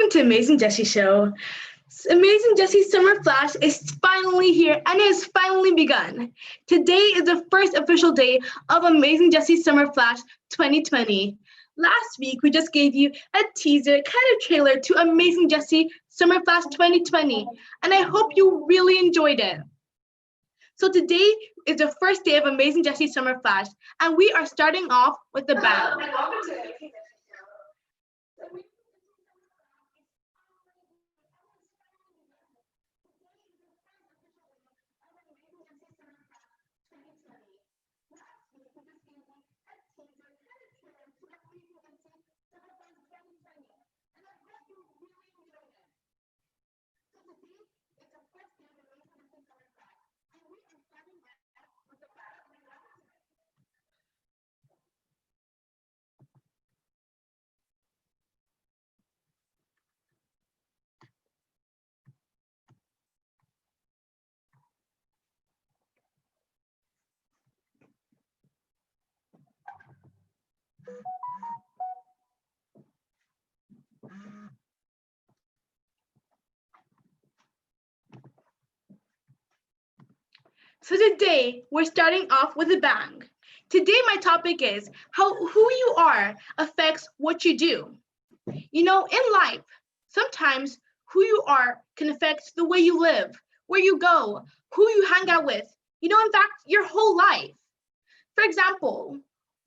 welcome to Amazing Jessy Show. Amazing Jessy Summer Flash is finally here and it has finally begun. Today is the first official day of Amazing Jessy Summer Flash 2020. Last week, we just gave you a teaser, kind of trailer to Amazing Jessy Summer Flash 2020, and I hope you really enjoyed it. So today is the first day of Amazing Jessy Summer Flash, and we are starting off with the bang. So today, we're starting off with a bang. Today, my topic is how who you are affects what you do. You know, in life, sometimes who you are can affect the way you live, where you go, who you hang out with, you know, in fact, your whole life. For example,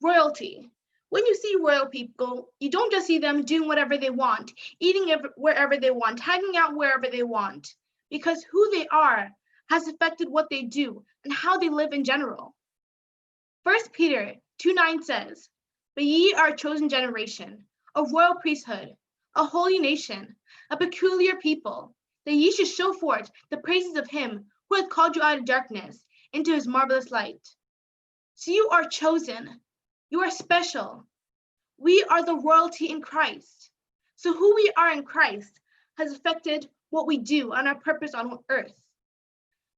royalty. When you see royal people, you don't just see them doing whatever they want, eating wherever they want, hanging out wherever they want, because who they are has affected what they do and how they live in general. 1 Peter 2:9 says, "But ye are a chosen generation, a royal priesthood, a holy nation, a peculiar people, that ye should show forth the praises of him who hath called you out of darkness into his marvelous light." So you are chosen. You are special. We are the royalty in Christ. So who we are in Christ has affected what we do and our purpose on earth.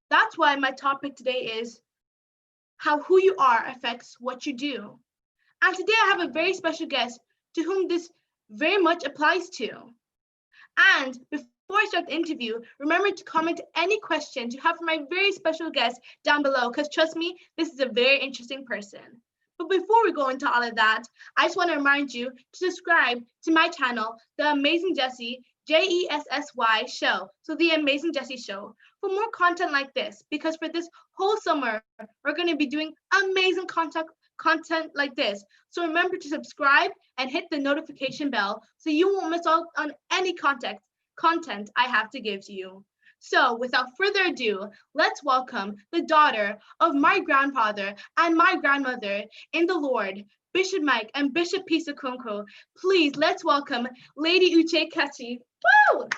That's why my topic today is how who you are affects what you do. And today I have a very special guest to whom this very much applies to. And before I start the interview, remember to comment any questions you have for my very special guest down below, because trust me, this is a very interesting person. But before we go into all of that, I just want to remind you to subscribe to my channel, The Amazing Jessy, Jessy Show, so The Amazing Jessy Show, for more content like this, because for this whole summer, we're going to be doing amazing content like this. So remember to subscribe and hit the notification bell so you won't miss out on any content I have to give to you. So without further ado, let's welcome the daughter of my grandfather and my grandmother in the Lord, Bishop Mike and Bishop Peace OKONKWO. Please, let's welcome Lady Uche KACHI. Woo!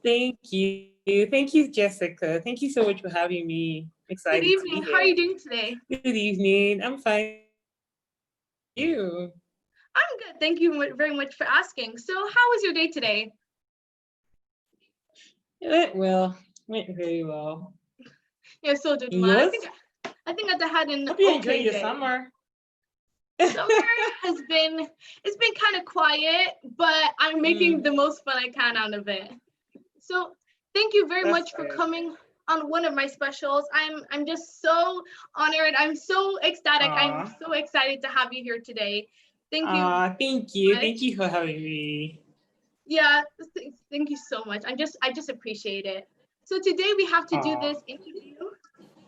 Thank you. Thank you, Jessica. Thank you so much for having me. Excited. Good evening. How are you doing today? Good evening. I'm fine. You? I'm good. Thank you very much for asking. So how was your day today? It went well. Went very well. Yeah, so did mine. I think I had an Hope you okay enjoyed your day. summer. Summer it's been kind of quiet, but I'm making the most fun I can out of it. So thank you very much for coming on one of my specials. I'm just so honored. I'm so ecstatic. I'm so excited to have you here today. Thank you. Thank you. Thank you for having me. Yeah, thank you so much. I just appreciate it. So today we have to do this interview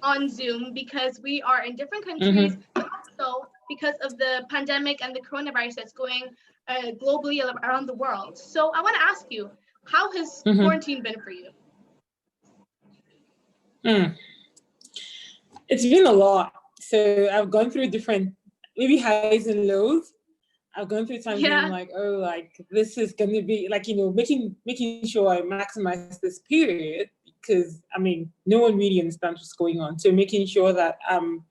on Zoom because we are in different countries, but also because of the pandemic and the coronavirus that's going globally around the world. So I want to ask you, how has quarantine been for you? It's been a lot. So I've gone through different, maybe highs and lows. I've gone through times where I'm like, oh, like this is gonna be like, you know, making sure I maximize this period, because I mean, no one really understands what's going on. So making sure that I'm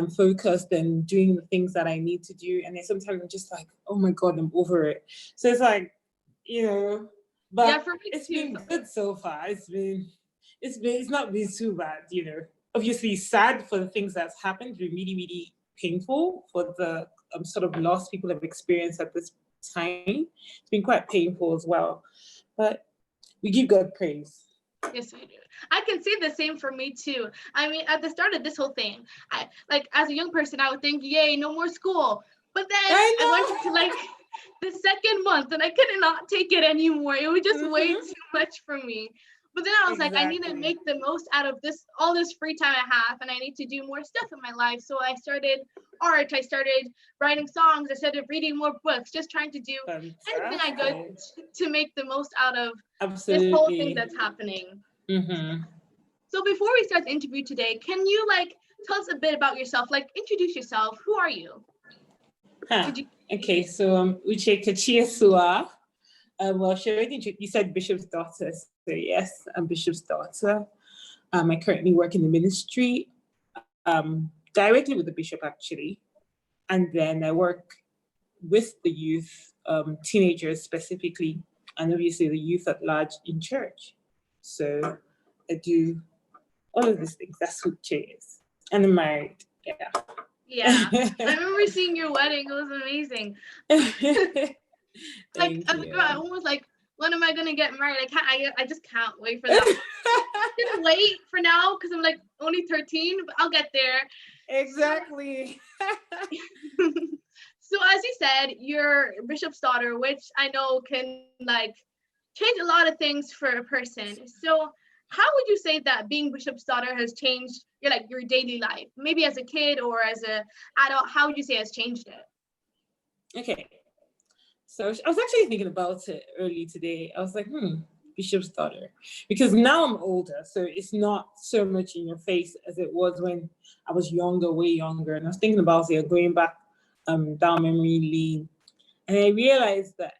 focused and doing the things that I need to do. And then sometimes I'm just like, oh my God, I'm over it. So it's like, you know, but yeah, for me it's been good so far. It's not been too bad, you know. Obviously sad for the things that's happened, really, really painful for the sort of loss people have experienced at this time. It's been quite painful as well, but we give God praise. Yes, we do. I can see the same for me too. I mean, at the start of this whole thing, I like as a young person, I would think, "Yay, no more school." But then I went into like the second month, and I could not take it anymore. It was just way too much for me. But then I was like, I need to make the most out of all this free time I have, and I need to do more stuff in my life. So I started art. I started writing songs. I started reading more books, just trying to do anything I could to make the most out of this whole thing that's happening. So before we start the interview today, can you like tell us a bit about yourself? Like introduce yourself. Who are you? Okay, so Uche KACHI. Well, she already you said Bishop's daughter. So yes, I'm Bishop's daughter. I currently work in the ministry, directly with the bishop actually, and then I work with the youth, teenagers specifically, and obviously the youth at large in church. So I do all of these things. That's who Uche is, and I'm married. Yeah, I remember seeing your wedding. It was amazing. Like I almost like, when am I gonna get married? I just can't wait for that. I didn't wait for now because I'm like only 13, but I'll get there. Exactly. So as you said, you're Bishop's daughter, which I know can like change a lot of things for a person. So how would you say that being Bishop's daughter has changed your daily life? Maybe as a kid or as an adult, how would you say has changed it? Okay. So I was actually thinking about it early today. I was like, Bishop's daughter. Because now I'm older, so it's not so much in your face as it was when I was younger, way younger. And I was thinking about it, going back down memory lane. And I realized that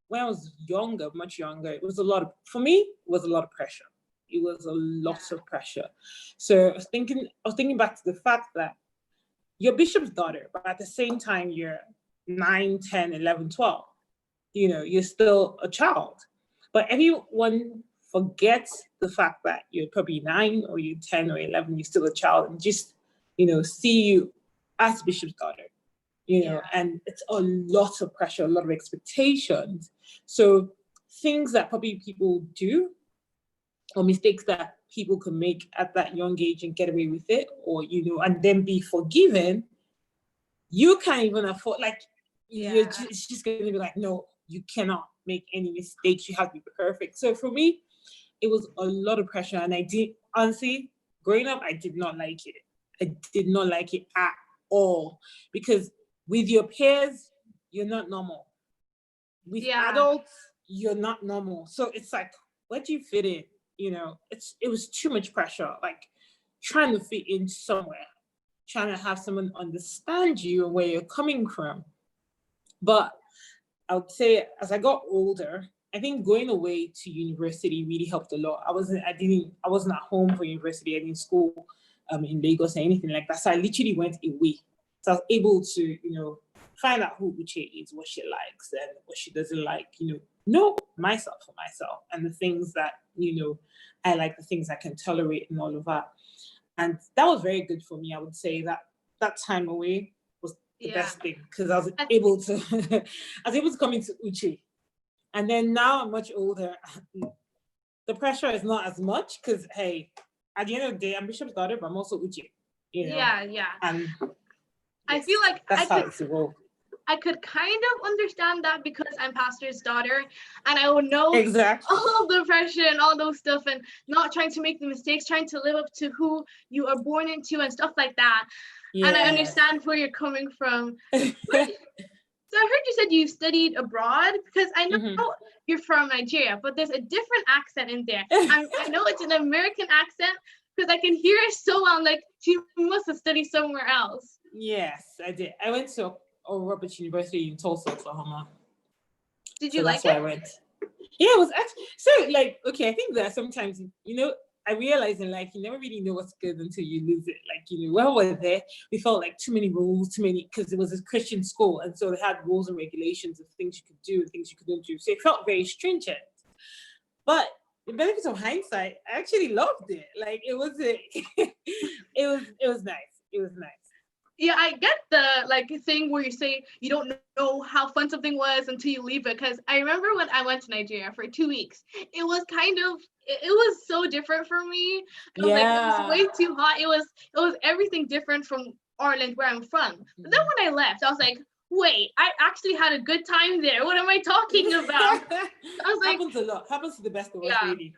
when I was younger, much younger, it was a lot of pressure. It was a lot of pressure. So I was thinking back to the fact that you're Bishop's daughter, but at the same time, you're 9, 10, 11, 12. You're still a child. But everyone forgets the fact that you're probably 9 or you're 10 or 11, you're still a child, and just, see you as Bishop's daughter, and it's a lot of pressure, a lot of expectations. So things that probably people do, or mistakes that people can make at that young age and get away with it, or, and then be forgiven, you can't even afford, it's just going to be like, no, you cannot make any mistakes. You have to be perfect. So for me, it was a lot of pressure. And honestly, growing up, I did not like it. I did not like it at all. Because with your peers, you're not normal. With adults, you're not normal. So it's like, where do you fit in? It was too much pressure. Like trying to fit in somewhere, trying to have someone understand you and where you're coming from. But I would say as I got older, I think going away to university really helped a lot. I wasn't at home for university. I didn't school in Lagos or anything like that. So I literally went away. So I was able to, find out who Uche is, what she likes and what she doesn't like, know myself for myself and the things that, I like, the things I can tolerate and all of that. And that was very good for me. I would say that time away was the best thing, because I was able to come into Uche. And then now I'm much older. The pressure is not as much because, hey, at the end of the day, I'm Bishop's daughter, but I'm also Uche. Yeah. And I feel like that's how it's evolved. I could kind of understand that because I'm pastor's daughter, and I would know exactly all the pressure and all those stuff, and not trying to make the mistakes, trying to live up to who you are born into and stuff like that. Yeah. And I understand where you're coming from. So I heard you said you studied abroad, because I know you're from Nigeria, but there's a different accent in there. I know it's an American accent because I can hear it so well. Like, you must have studied somewhere else. Yes, I did. I went to Oral Roberts University in Tulsa, Oklahoma. Did you like it? That's where I went. Yeah, it was actually okay. I think that sometimes, I realized in life you never really know what's good until you lose it. While we were there, we felt like too many rules, because it was a Christian school, and so they had rules and regulations of things you could do and things you couldn't do. So it felt very stringent. But the benefits of hindsight, I actually loved it. It was nice. It was nice. Yeah, I get the like thing where you say you don't know how fun something was until you leave it. Because I remember when I went to Nigeria for 2 weeks, it was kind of it was so different for me. I was like, it was Yeah. way too hot. It was everything different from Ireland where I'm from. But then when I left, I was like, wait, I actually had a good time there. What am I talking about? I was like, Happens a lot. Happens to the best of us, yeah, really.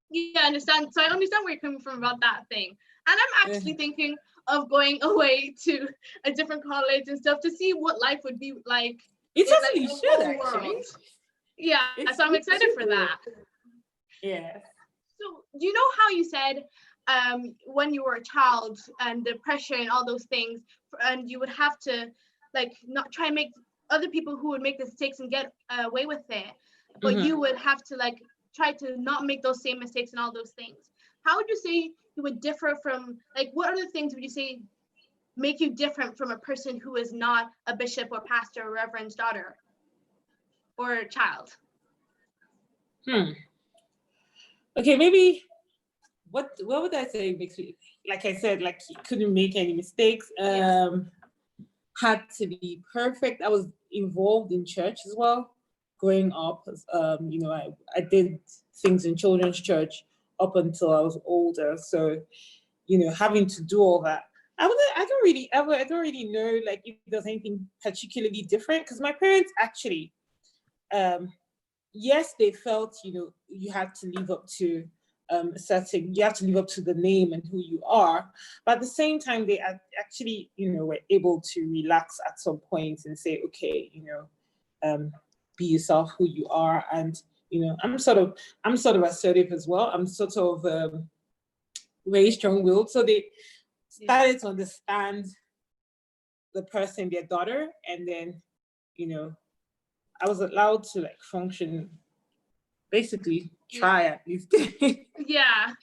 yeah, I understand. So I understand where you're coming from about that thing. And I'm actually thinking of going away to a different college and stuff to see what life would be like It in like totally the should, whole actually. world. Yeah, It's so I'm it excited should for do. that. Yeah. So you know how you said when you were a child and the pressure and all those things, and you would have to like not try and make other people who would make the mistakes and get away with it, but Mm-hmm. you would have to like try to not make those same mistakes and all those things. How would you say you would differ from like what other things would you say make you different from a person who is not a bishop or pastor or reverend's daughter or child? Hmm. Okay, maybe what would I say makes me, like I said, like he couldn't make any mistakes. Yeah. Had to be perfect. I was involved in church as well growing up. I did things in children's church up until I was older. So, having to do all that. I don't really know like if there's anything particularly different because my parents actually, um, yes, they felt, you had to live up to you have to live up to the name and who you are. But at the same time, they actually, were able to relax at some point and say, okay, be yourself, who you are. And, I'm sort of assertive as well. I'm sort of very strong-willed. So they started to understand the person, their daughter, and then, you know, I was allowed to like function, basically Yeah. try at least. Yeah.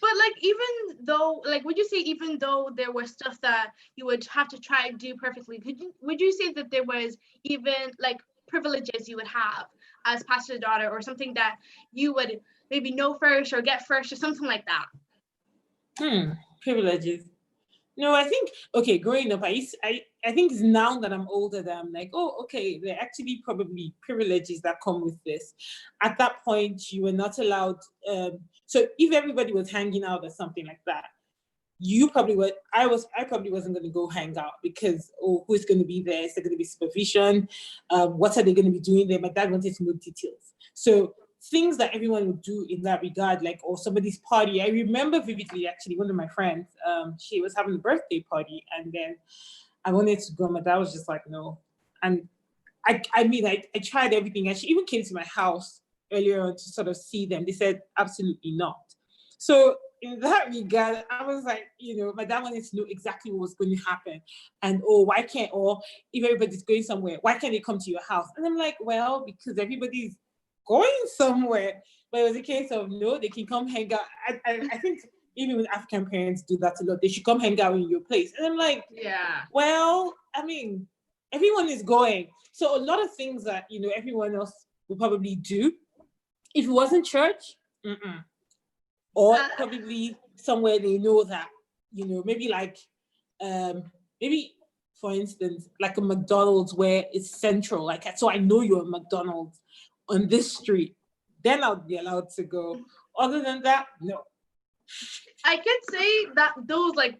But like even though like would you say even though there was stuff that you would have to try and do perfectly, would you say that there was even like privileges you would have as pastor's daughter or something that you would maybe know first or get first or something like that? Privileges. No, I think okay. Growing up, I think it's now that I'm older that I'm like, oh, okay. There are actually probably privileges that come with this. At that point, you were not allowed. So if everybody was hanging out or something like that, you probably were. I probably wasn't going to go hang out because who's going to be there? Is there going to be supervision? What are they going to be doing there? My dad wanted to know details. So things that everyone would do in that regard, like or somebody's party. I remember vividly actually one of my friends. She was having a birthday party, and then I wanted to go. My dad was just like, no. And I tried everything. And she even came to my house earlier on to sort of see them. They said, absolutely not. So in that regard, I was like, my dad wanted to know exactly what was going to happen. And, or if everybody's going somewhere, why can't they come to your house? And I'm like, well, because everybody's going somewhere. But it was a case of, no, they can come hang out. I think even with African parents do that a lot. They should come hang out in your place. And I'm like, Yeah. well, I mean, everyone is going. So a lot of things that, everyone else will probably do. If it wasn't church, or Uh, probably somewhere they know that, maybe like, maybe for instance, like a McDonald's where it's central. Like, so I know you're a McDonald's on this street, then I'll be allowed to go. Other than that, no. I could say that those like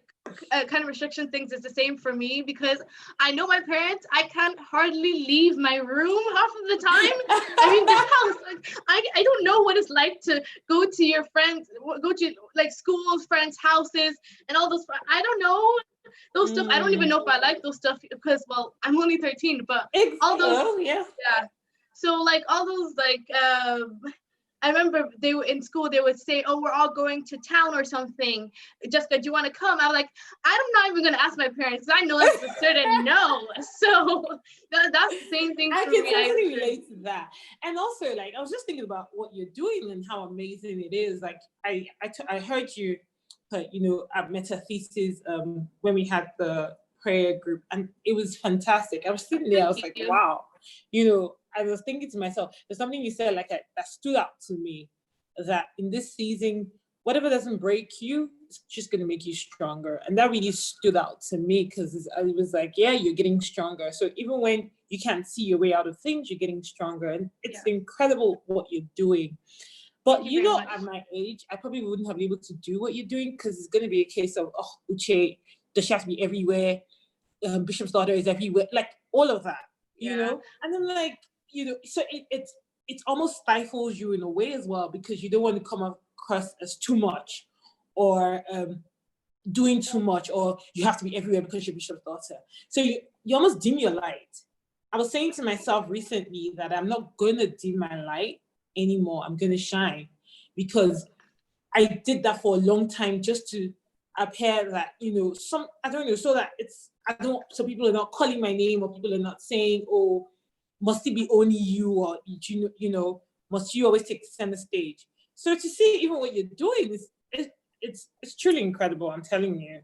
kind of restriction things is the same for me because I know my parents. I can't hardly leave my room half of the time. I mean, the house. Like, I don't know what it's like to go to your friends, go to like schools, friends' houses, and all those. I don't know those stuff. I don't even know if I like those stuff because well, I'm only 13. But all those, Oh, yeah. yeah. So like all those like I remember they were in school, they would say, oh, we're all going to town or something. Jessica, do you want to come? I'm like, I'm not even going to ask my parents because I know it's a certain no. So that's the same thing I for can me. totally relate to that. And also, like, I was just thinking about what you're doing and how amazing it is. Like, I heard you, at Metathesis when we had the prayer group, and it was fantastic. I was sitting there, I was Thank like, you. wow, I was thinking to myself, there's something you said like that stood out to me that in this season, whatever doesn't break you, it's just going to make you stronger. And that really stood out to me because I was like, yeah, you're getting stronger. So even when you can't see your way out of things, you're getting stronger. And it's incredible what you're doing. But you know, at my age, I probably wouldn't have been able to do what you're doing because it's going to be a case of, oh, Uche, does she have to be everywhere? Bishop's daughter is everywhere, like all of that, you know? And then like, you know, so it almost stifles you in a way as well because you don't want to come across as too much or doing too much, or you have to be everywhere because you're Bishop's daughter. So you almost dim your light. I was saying to myself recently that I'm not going to dim my light anymore. I'm going to shine because I did that for a long time just to appear that, you know, I don't know, so that so people are not calling my name or people are not saying, oh, must it be only you or, you know, must you always take the center stage? So to see even what you're doing it's truly incredible, I'm telling you.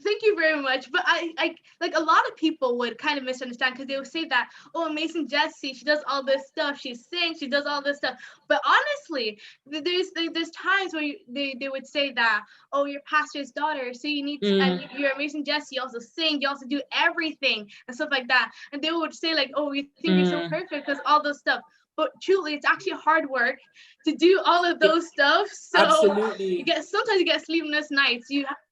Thank you very much. But I like a lot of people would kind of misunderstand because they would say that, oh, Amazing Jessy, she does all this stuff, she sings, she does all this stuff. But honestly, there's times where they would say that, oh, you're pastor's daughter, so you need to, and you're Amazing Jessy, you also sing, you also do everything and stuff like that. And they would say like, oh, you think you're so perfect because all those stuff. But truly, it's actually hard work to do all of those stuff. So absolutely, sometimes you get sleepless nights.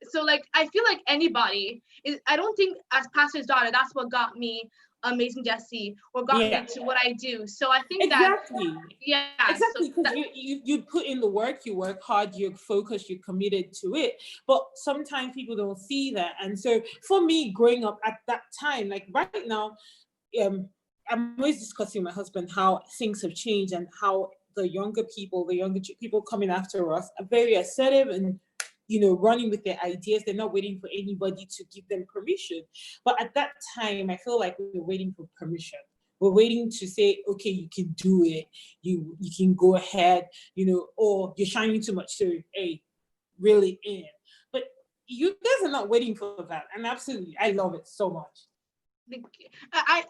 So like I feel like anybody is. I don't think as pastor's daughter that's what got me Amazing Jessy or got me to what I do. So I think exactly so because you put in the work, you work hard, you're focused, you're committed to it. But sometimes people don't see that, and so for me, growing up at that time, like right now, I'm always discussing with my husband how things have changed and how the younger people coming after us are very assertive and, you know, running with their ideas. They're not waiting for anybody to give them permission. But at that time, I feel like we were waiting for permission. We're waiting to say, okay, you can do it. You can go ahead, you know, or you're shining too much, so hey, really in. But you guys are not waiting for that. And absolutely, I love it so much.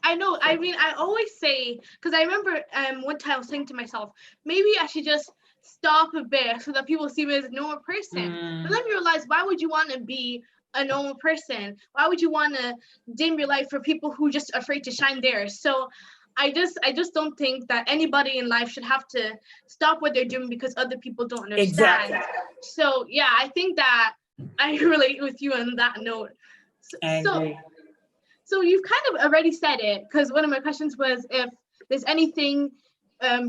I know. I mean, I always say, because I remember one time I was saying to myself, maybe I should just stop a bit so that people see me as a normal person. But then you realize, why would you want to be a normal person? Why would you want to dim your light for people who just afraid to shine theirs? So I just don't think that anybody in life should have to stop what they're doing because other people don't understand. Exactly. So yeah, I think that I relate with you on that note. So you've kind of already said it, because one of my questions was if there's anything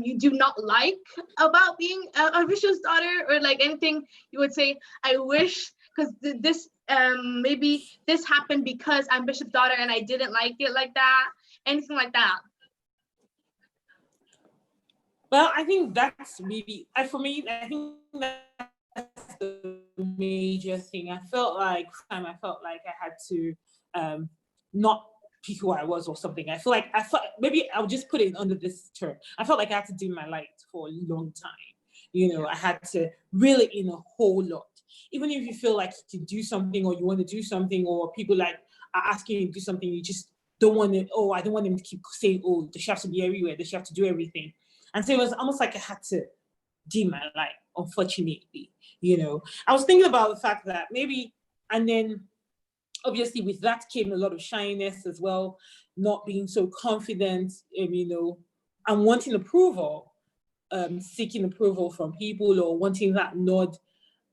you do not like about being a bishop's daughter, or like anything you would say, I wish, because this maybe this happened because I'm bishop's daughter and I didn't like it like that, anything like that. Well, I think that's maybe, for me, I think that's the major thing. I felt like I had to not be who I was or something. I felt maybe I'll just put it under this term. I felt like I had to dim my light for a long time. You know, I had to really in a whole lot. Even if you feel like you can do something or you want to do something, or people like are asking you to do something, you just don't want to, oh, I don't want them to keep saying, oh, does she have to be everywhere? Does she have to do everything? And so it was almost like I had to dim my light, unfortunately. You know, I was thinking about the fact that maybe, and then obviously with that came a lot of shyness as well, not being so confident, you know, and wanting approval, seeking approval from people, or wanting that nod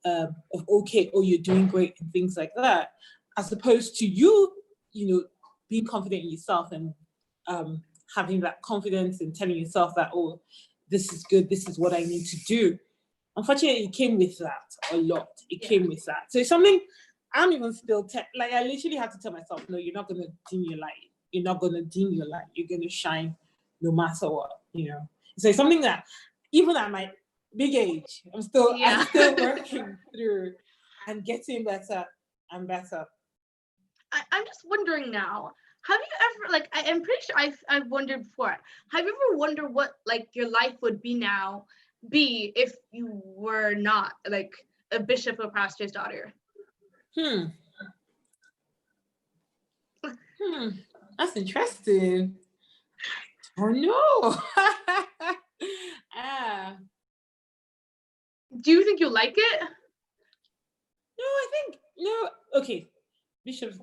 of, okay, oh, you're doing great and things like that, as opposed to you know, being confident in yourself and having that confidence and telling yourself that, oh, this is good, this is what I need to do. Unfortunately, it came with that a lot. It came with that. So it's something I'm even still, like I literally had to tell myself, no, you're not going to dim your light. You're not going to dim your light. You're going to shine no matter what, you know. So it's something that even at my big age, I'm still working through and getting better and better. I'm just wondering now, have you ever, like, I'm pretty sure I've wondered before, have you ever wondered what like your life would be if you were not like a bishop or pastor's daughter? That's interesting. Oh no. Do you think you'll like it? No, I think no. Okay, bishops.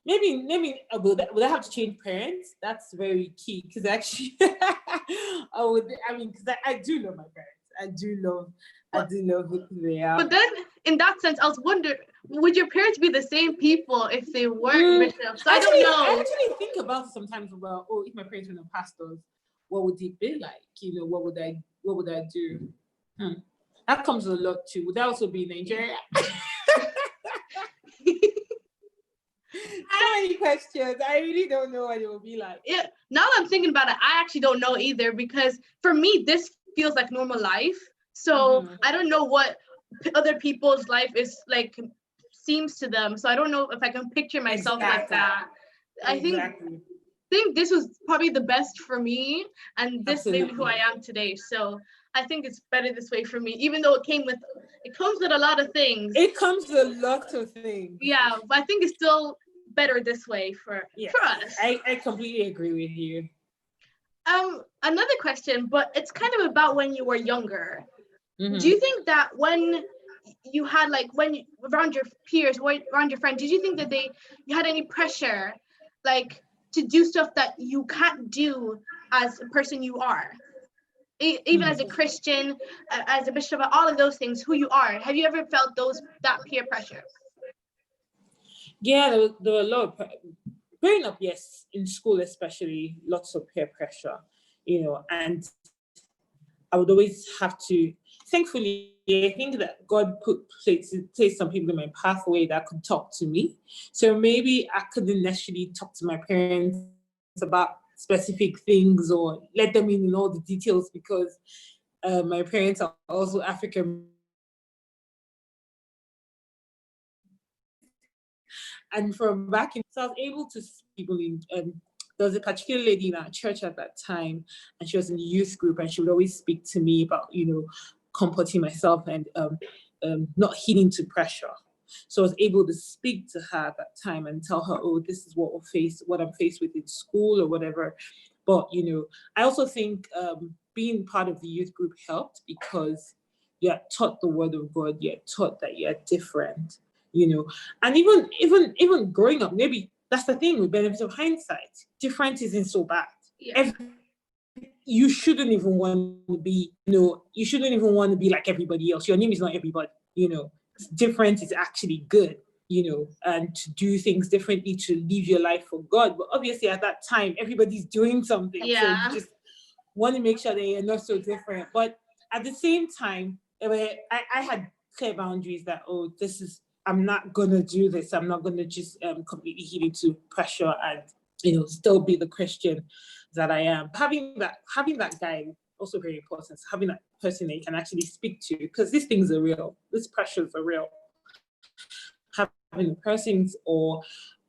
Would I have to change parents? That's very key because actually, I would. I mean, because I do love my parents. I do love who they are. But then, in that sense, I was wondering, would your parents be the same people if they weren't bishops? So I don't know. I actually think about it sometimes about, if my parents were not pastors, what would it be like? What would I do? That comes a lot too. Would that also be Nigeria? So many questions. I really don't know what it will be like. Yeah. Now that I'm thinking about it, I actually don't know either because for me, this feels like normal life. So I don't know what other people's life is like seems to them. So I don't know if I can picture myself like that. I think this was probably the best for me, and this made me who I am today. So I think it's better this way for me, even though it comes with a lot of things. It comes with a lot of things. Yeah, but I think it's still better this way for us. I completely agree with you. Another question, but it's kind of about when you were younger. Do you think that when you had around your peers, around your friends, did you think that you had any pressure, like to do stuff that you can't do as a person you are, even as a Christian, as a bishop, all of those things, who you are? Have you ever felt that peer pressure? Yeah, there were a lot of growing up. Yes, in school especially, lots of peer pressure, and I would always have to. Thankfully, I think that God placed some people in my pathway that could talk to me. So maybe I couldn't necessarily talk to my parents about specific things or let them in all the details because my parents are also African. And from back in, so I was able to speak to people in, there was a particular lady in our church at that time, and she was in the youth group, and she would always speak to me about, comporting myself and not heeding to pressure. So I was able to speak to her at that time and tell her, oh, this is what I'm faced with in school or whatever. But, I also think being part of the youth group helped because you're taught the word of God, you're taught that you're different, and even growing up, maybe that's the thing with benefit of hindsight. Different isn't so bad. Yeah. You shouldn't even want to be, like everybody else. Your name is not everybody, different is actually good, and to do things differently, to live your life for God. But obviously at that time, everybody's doing something. Yeah. So you just want to make sure that you're not so different. But at the same time, I had clear boundaries that, I'm not going to do this. I'm not going to just completely heed into pressure and, still be the Christian that I am. Having that guy also very important. Having that person that you can actually speak to, because these things are real. These pressures are real. Having persons or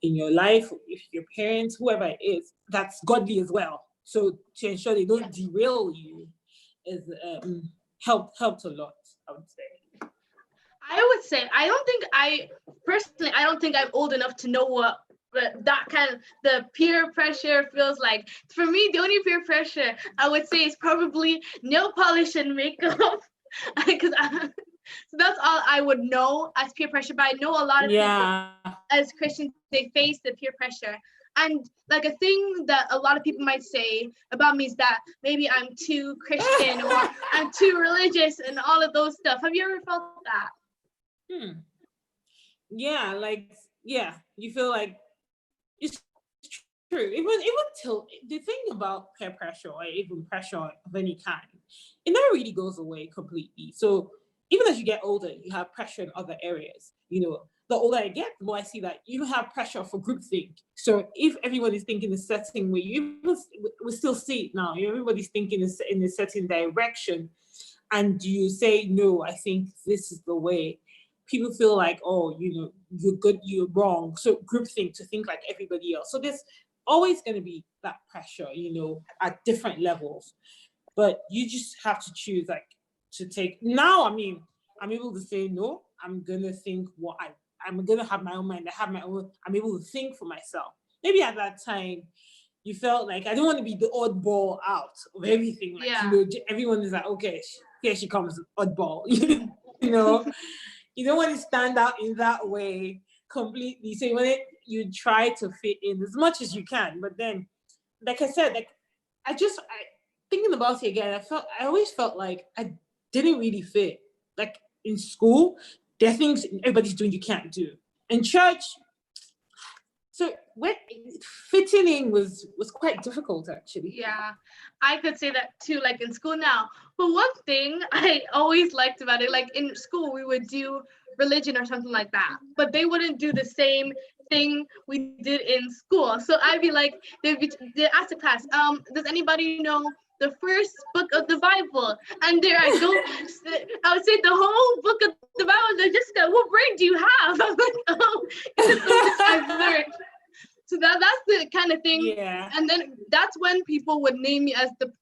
in your life, if your parents, whoever it is, that's godly as well. So to ensure they don't derail you is helped a lot, I would say. I would say I don't think I'm old enough to know what that kind of the peer pressure feels like. For me, the only peer pressure I would say is probably nail polish and makeup, because so that's all I would know as peer pressure. But I know a lot of people as Christians, they face the peer pressure. And like a thing that a lot of people might say about me is that maybe I'm too Christian or I'm too religious and all of those stuff. Have you ever felt that? Yeah, you feel like it's true. Even till the thing about peer pressure or even pressure of any kind, it never really goes away completely. So even as you get older, you have pressure in other areas. The older I get, the more I see that you have pressure for groupthink. So if everyone is thinking a certain way, we still see it now. Everybody's thinking in a certain direction, and you say, no, I think this is the way. People feel like, oh, you're good, you're wrong. So groupthink, to think like everybody else. So there's always going to be that pressure, at different levels. But you just have to choose, like, to take. Now, I mean, I'm able to say, no, I'm going to think I'm going to have my own mind. I'm able to think for myself. Maybe at that time, you felt like I don't want to be the oddball out of everything. Like, everyone is like, okay, here she comes, oddball, you don't want to stand out in that way completely. So you try to fit in as much as you can. But then, like I said, like I thinking about it again, I always felt like I didn't really fit. Like in school, there are things everybody's doing you can't do. In church, so when fitting in was quite difficult actually. Yeah, I could say that too, like in school now. But one thing I always liked about it, like in school, we would do religion or something like that, but they wouldn't do the same thing we did in school. So I'd be like, they'd ask the class, does anybody know the first book of the Bible? And there I go, I would say the whole book of the Bible. They're just like, what brain do you have? I'm like, oh, it's just I've learned. So that's the kind of thing. Yeah. And then that's when people would name me as the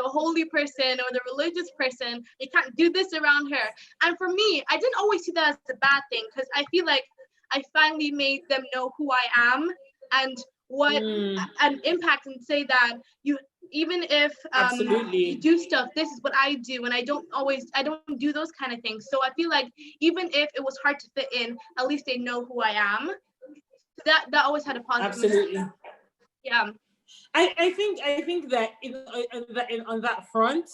holy person or the religious person. You can't do this around her. And for me, I didn't always see that as a bad thing, because I feel like I finally made them know who I am and what an impact, and say that even if you do stuff, this is what I do, and I don't do those kind of things. So I feel like even if it was hard to fit in, at least they know who I am. That always had a positive. Absolutely. Yeah. I think that on that front,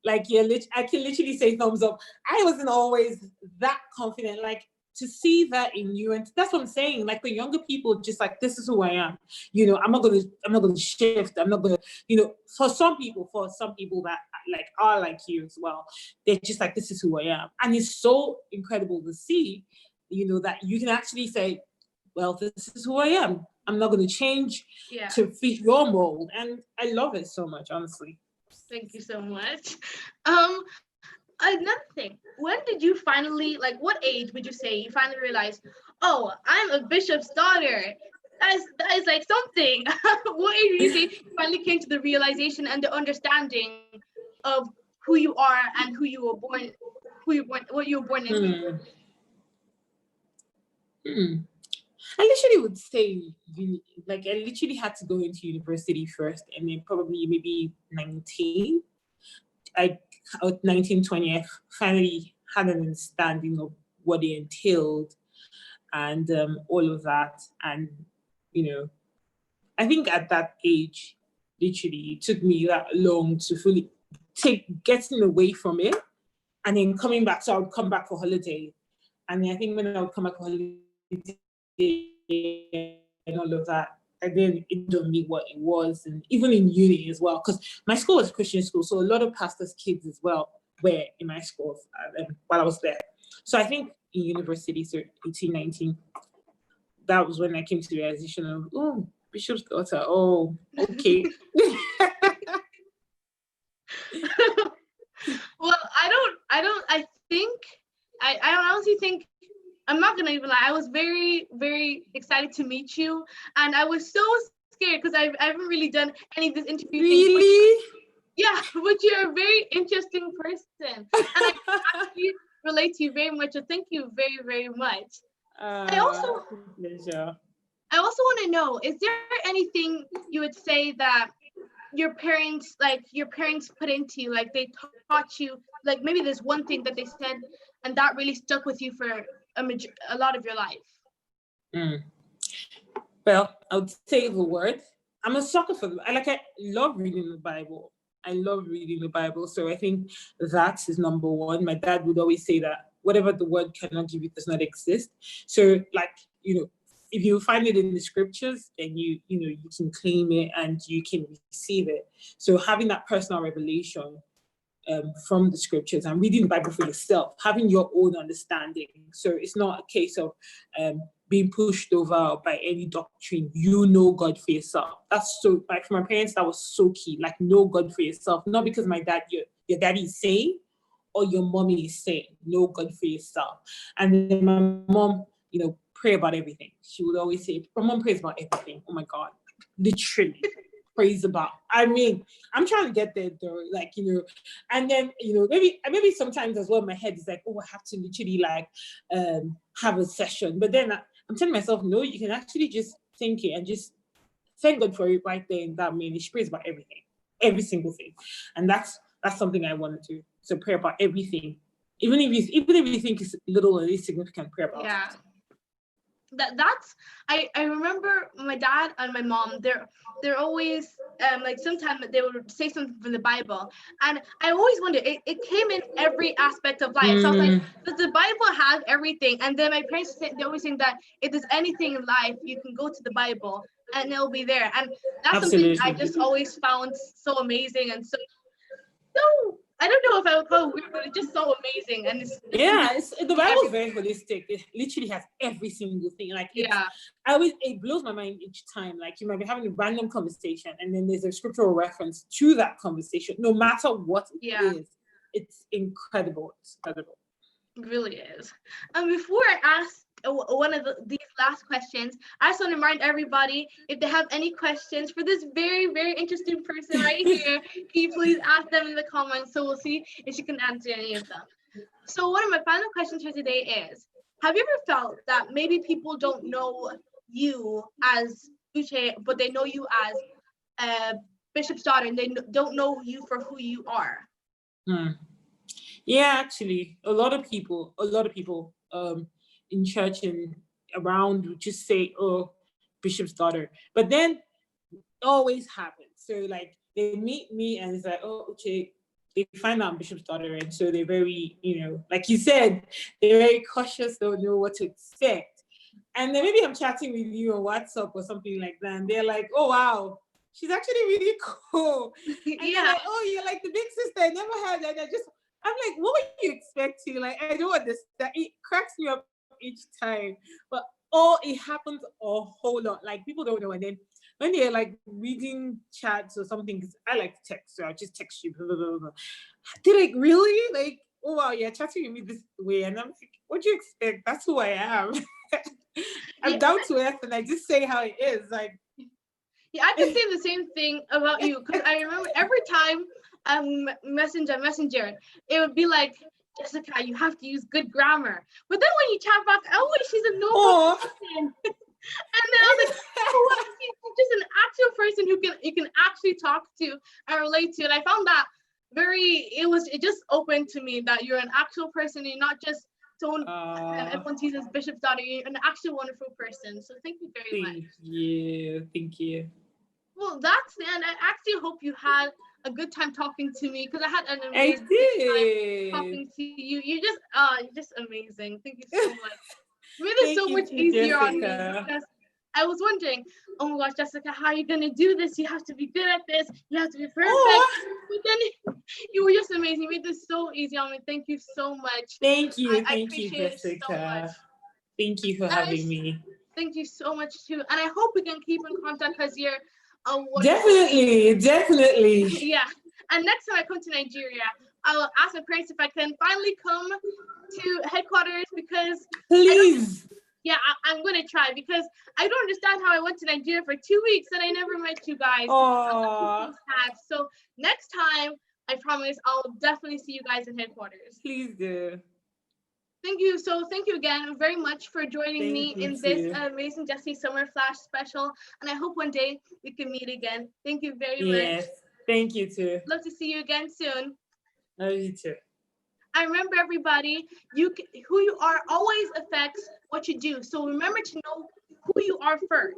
like I can literally say thumbs up. I wasn't always that confident, like to see that in you, and that's what I'm saying. Like the younger people, just like, this is who I am. You know, I'm not gonna shift. I'm not gonna, you know, for some people that like are like you as well, they're just like, this is who I am, and it's so incredible to see, you know, that you can actually say, well, this is who I am. I'm not going to change to fit your mold. And I love it so much, honestly. Thank you so much. Another thing, when did you finally, like, what age would you say you finally realized, oh, I'm a bishop's daughter? That is like something. What age would you say you finally came to the realization and the understanding of who you are and what you were born into? I literally would say, like, I literally had to go into university first, and then probably maybe 19. 19, 20, I finally had an understanding of what it entailed and all of that. And, you know, I think at that age, literally, it took me that long to fully getting away from it and then coming back. So I would come back for holiday. And I think when I would come back for holiday and all of that, I didn't on me what it was, and even in uni as well, because my school was a Christian school, so a lot of pastors' kids as well were in my school while I was there. So I think in university, so 18, 19, that was when I came to the realization of, oh, bishop's daughter, oh, okay. Well, I honestly think, I'm not gonna even lie, I was very, very excited to meet you, and I was so scared because I haven't really done any of this interview really? Yeah, but you're a very interesting person, and I actually relate to you very much. So thank you very, very much. I also want to know: is there anything you would say that your parents put into you, like they taught you, like maybe there's one thing that they said and that really stuck with you for a lot of your life? Well, I would say the word. I'm a sucker for them. I love reading the Bible. So I think that is number one. My dad would always say that whatever the word cannot give you does not exist. So, like, you know, if you find it in the scriptures, then you can claim it and you can receive it. So having that personal revelation from the scriptures and reading the Bible for yourself, having your own understanding. So it's not a case of being pushed over by any doctrine. You know God for yourself. That's so, like, for my parents, that was so key. Like, know God for yourself, not because your daddy is saying or your mommy is saying. Know God for yourself. And then my mom, you know, pray about everything. She would always say, my mom prays about everything. Oh my God, literally. Praise about. I mean, I'm trying to get there though, like, you know, and then, you know, maybe sometimes as well, my head is like, oh, I have to literally like have a session. But then I'm telling myself, no, you can actually just think it and just thank God for it right there in that minute. She prays about everything, every single thing. And that's something I want to do. So pray about everything. Even if you think it's little or insignificant, pray about Yeah. it. That's I remember my dad and my mom, they're always like sometimes they would say something from the Bible, and I always wondered, it came in every aspect of life. So I was like, does the Bible have everything? And then my parents they always think that if there's anything in life, you can go to the Bible and it'll be there. And that's something I Absolutely. just always found so amazing and so I don't know if I would call it weird, but it's just so amazing. And it's the Bible is very holistic. It literally has every single thing. Like it blows my mind each time. Like you might be having a random conversation, and then there's a scriptural reference to that conversation, no matter what it is. It's incredible. It's incredible. It really is. And before I ask one of these last questions, I just want to remind everybody, if they have any questions for this very, very interesting person right here, can you please ask them in the comments, so we'll see if she can answer any of them. So one of my final questions for today is, have you ever felt that maybe people don't know you as Uche, but they know you as Bishop's daughter, and they don't know you for who you are? Yeah, actually, a lot of people in church and around would just say, "Oh, Bishop's daughter," but then it always happens. So like they meet me and it's like, "Oh, okay." They find out I'm Bishop's daughter, and so they're very, like you said, they're very cautious. They don't know what to expect. And then maybe I'm chatting with you on WhatsApp or something like that, and they're like, "Oh wow, she's actually really cool." And they're like, "Oh, you're like the big sister. I never had that." I'm like, what were you expecting? Like, I don't understand. It cracks me up each time. But it happens a whole lot. Like, people don't know. And then when they're like reading chats or something, because I like to text, so I'll just text you. Blah, blah, blah, blah. They're like, really? Like, oh wow, you're chatting with me this way. And I'm like, what do you expect? That's who I am. I'm down to earth and I just say how it is. Like, yeah, I could say the same thing about you, because I remember every time messenger, it would be like, Jessica, you have to use good grammar. But then when you chat back, oh, she's a normal person. And then I was like, oh, she's just an actual person who you can actually talk to and relate to. And I found that it just opened to me that you're an actual person. You're not just someone everyone sees as Bishop's daughter. You're an actual wonderful person. So thank you very much. Thank you. Well, that's the end. I actually hope you had a good time talking to me, because I had an amazing time talking to you. You're just amazing. Thank you so much. You made it so much easier on me, because I was wondering, oh my gosh, Jessica, how are you gonna do this? You have to be good at this. You have to be perfect. But then you were just amazing. You made this so easy on me. Thank you so much. Thank you. I appreciate it so much. Thank you for having me. Thank you so much too. And I hope we can keep in contact, because you're Definitely. Yeah. And next time I come to Nigeria, I'll ask my parents if I can finally come to headquarters, because please. I'm gonna try, because I don't understand how I went to Nigeria for 2 weeks and I never met you guys. So next time, I promise I'll definitely see you guys in headquarters. Please do. Thank you. So thank you again very much for joining me in this amazing Jessy Summer Flash special. And I hope one day we can meet again. Thank you very much. Yes, thank you too. Love to see you again soon. Love you too. I remember, everybody, who you are always affects what you do. So remember to know who you are first.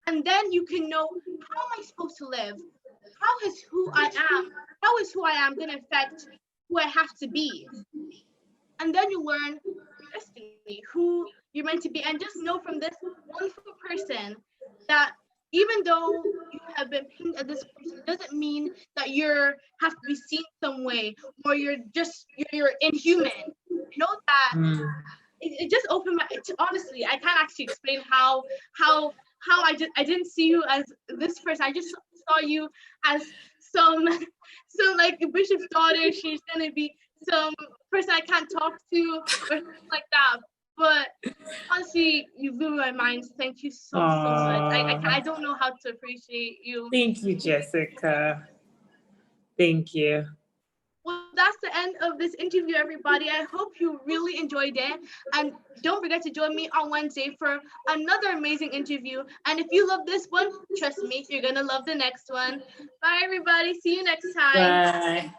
And then you can know, how am I supposed to live? How is who I am going to affect who I have to be? And then you learn your destiny, who you're meant to be. And just know from this wonderful person that even though you have been pinned at this person, doesn't mean that you have to be seen some way, or you're inhuman. You know that it just opened my. Honestly, I can't actually explain how I didn't see you as this person. I just saw you as some like a bishop's daughter. She's gonna be some person I can't talk to or something like that. But honestly, you blew my mind. Thank you so much. I don't know how to appreciate you. Thank you, Jessica. Thank you. Well, that's the end of this interview, everybody. I hope you really enjoyed it. And don't forget to join me on Wednesday for another amazing interview. And if you love this one, trust me, you're going to love the next one. Bye, everybody. See you next time. Bye.